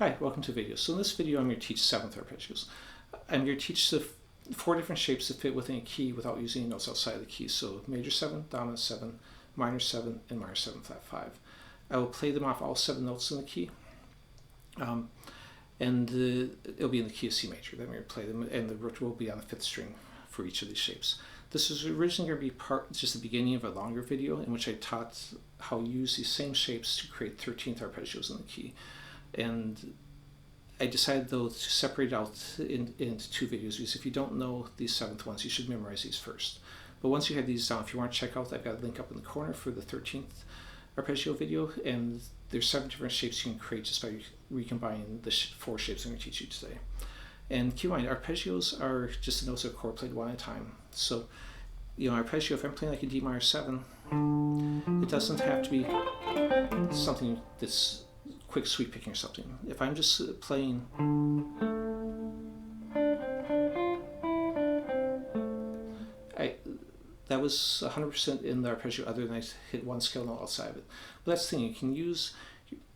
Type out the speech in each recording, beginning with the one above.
Hi, welcome to the video. So in this video I'm going to teach 7th arpeggios. I'm going to teach the 4 different shapes that fit within a key without using notes outside of the key. So major 7, dominant 7, minor 7, and minor 7 flat 5. I will play them off all 7 notes in the key. It'll be in the key of C major. Then we're going to play them, and the root will be on the 5th string for each of these shapes. This was originally going to be just the beginning of a longer video in which I taught how to use these same shapes to create 13th arpeggios in the key. And I decided though to separate out into 2 videos, because if you don't know these 7th ones, you should memorize these first. But once you have these down, if you want to check out, I've got a link up in the corner for the 13th arpeggio video, and there's 7 different shapes you can create just by recombining the 4 shapes I'm going to teach you today. And keep in mind, arpeggios are just the notes of a chord played one at a time. So, arpeggio, if I'm playing like a D minor 7, it doesn't have to be something that's quick sweep picking or something. If I'm just playing that was 100% in the arpeggio other than I hit one scale note outside of it. But that's the thing, you can use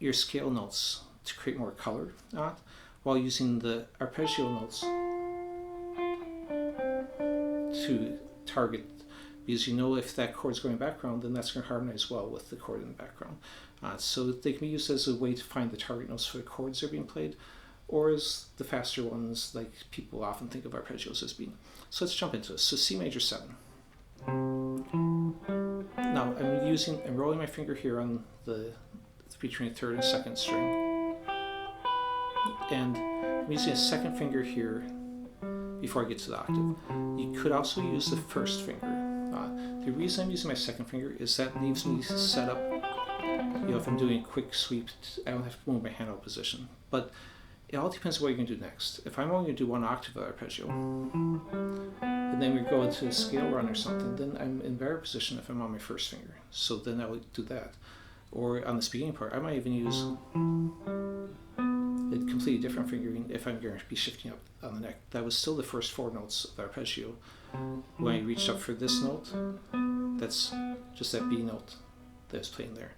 your scale notes to create more color on it, while using the arpeggio notes to target, because if that chord is going background, then that's going to harmonize well with the chord in the background. So they can be used as a way to find the target notes for the chords that are being played, or as the faster ones like people often think of arpeggios as being. So let's jump into this. So C major 7. Now I'm rolling my finger here on between the 3rd and 2nd string, and I'm using a 2nd finger here before I get to the octave. You could also use the 1st finger. The reason I'm using my 2nd finger is that leaves me set up, if I'm doing a quick sweep, I don't have to move my hand out of position. But it all depends on what you're going to do next. If I'm only going to do 1 octave of arpeggio, and then we go into a scale run or something, then I'm in better position if I'm on my 1st finger. So then I will do that. Or on this beginning part, I might even use a completely different fingering if I'm going to be shifting up on the neck. That was still the first 4 notes of arpeggio. When I reached up for this note, that's just that B note that I was playing there.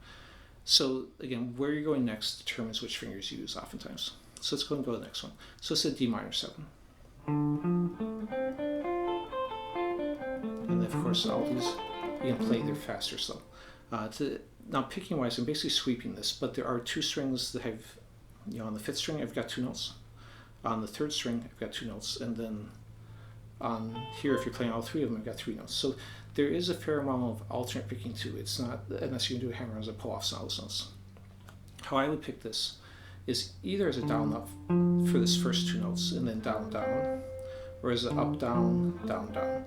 So again, where you're going next determines which fingers you use oftentimes. So let's go and go to the next one. So it's a D minor 7. And then of course all these, you can play either fast or slow. Now picking wise, I'm basically sweeping this, but there are 2 strings that have, on the 5th string I've got 2 notes. On the 3rd string I've got 2 notes, and then on here, if you're playing all 3 of them, I've got 3 notes. So there is a fair amount of alternate picking too. It's not, unless you can do a hammer as a pull off some of those notes. How I would pick this is either as a down up for this first 2 notes, and then down down, or as an up down down down.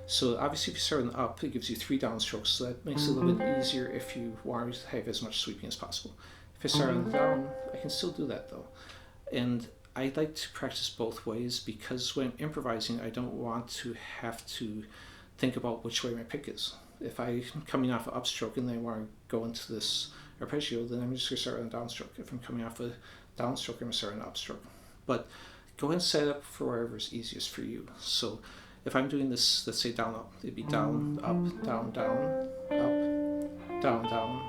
So obviously if you start on the up, it gives you 3 downstrokes, so that makes it a little bit easier if you want to have as much sweeping as possible. If I start on the down, I can still do that though. And I like to practice both ways, because when I'm improvising, I don't want to have to think about which way my pick is. If I'm coming off an upstroke and then I want to go into this arpeggio, then I'm just going to start on a downstroke. If I'm coming off a downstroke, I'm going to start on an upstroke. But go ahead and set it up for wherever is easiest for you. So if I'm doing this, let's say down up, it'd be down, up, down, down, up, down, down,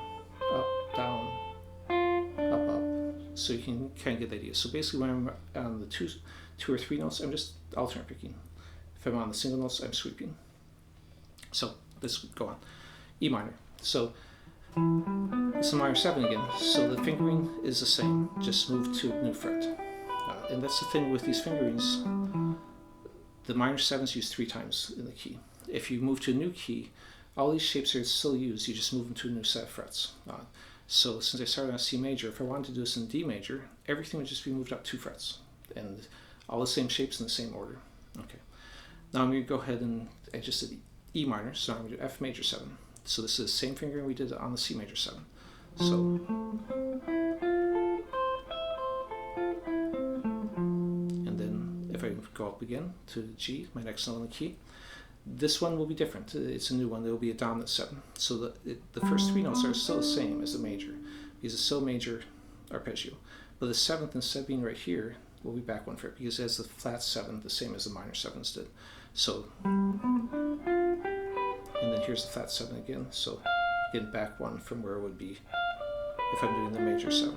up, down, up, up. So you can kind of get the idea. So basically when I'm on the 2 or 3 notes, I'm just alternate picking. If I'm on the single notes, I'm sweeping. So let's go on. E minor. So it's a minor 7 again. So the fingering is the same, just move to a new fret. And that's the thing with these fingerings. The minor 7s used 3 times in the key. If you move to a new key, all these shapes are still used, you just move them to a new set of frets. So since I started on C major, if I wanted to do this in D major, everything would just be moved up 2 frets, and all the same shapes in the same order. Okay. Now I'm going to go ahead and I just did E minor, so I'm going to do F major 7. So this is the same fingering we did on the C major 7. So, and then if I go up again to G, my next note on the key, this one will be different. It's a new one. There will be a dominant 7. So the first 3 notes are still the same as the major, because it's still major arpeggio. But the 7th, instead of being right here, will be back 1 fret, because it has the flat 7, the same as the minor 7s did. So, and then here's the flat 7 again. So again, back 1 from where it would be if I'm doing the major 7.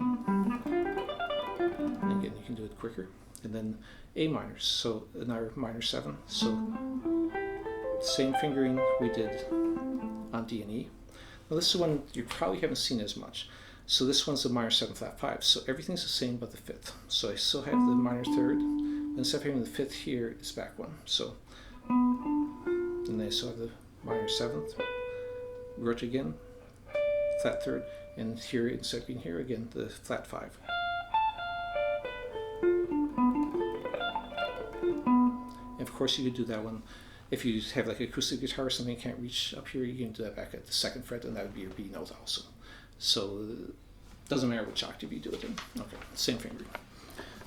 can do it quicker. And then A minors, so another minor 7. So same fingering we did on D and E. Now this is one you probably haven't seen as much. So this one's a minor 7 flat 5. So everything's the same but the 5th. So I still have the minor 3rd, but instead of having the 5th here, it's back 1. So, and then I still have the minor 7th, root again, flat 3rd, and here instead of being here again, the flat 5. And of course you could do that one if you have like acoustic guitar or something you can't reach up here, you can do that back at the 2nd fret, and that would be your B note also. So it doesn't matter which octave you do it in. Okay, same fingering.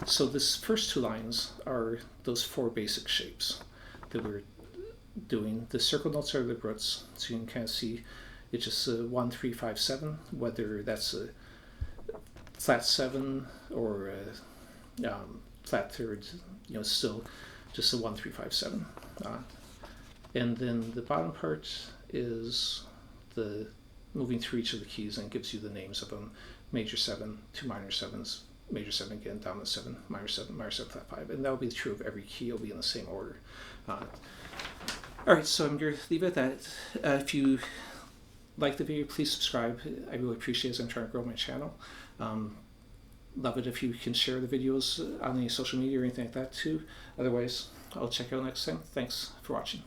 So this first 2 lines are those 4 basic shapes that we're doing. The circle notes are the roots, so you can kind of see it's just a 1, 3, 5, 7, whether that's a flat 7 or a flat 3rd, you know, still just a 1, 3, 5, 7. And then the bottom part is the moving through each of the keys, and gives you the names of them: major 7, 2 minor 7s, major 7 again, dominant 7, minor 7, flat 5, and that will be true of every key. It'll be in the same order. Alright, so I'm going to leave it at that. If you like the video, please subscribe. I really appreciate it as I'm trying to grow my channel. Love it if you can share the videos on any social media or anything like that too. Otherwise, I'll check you out next time. Thanks for watching.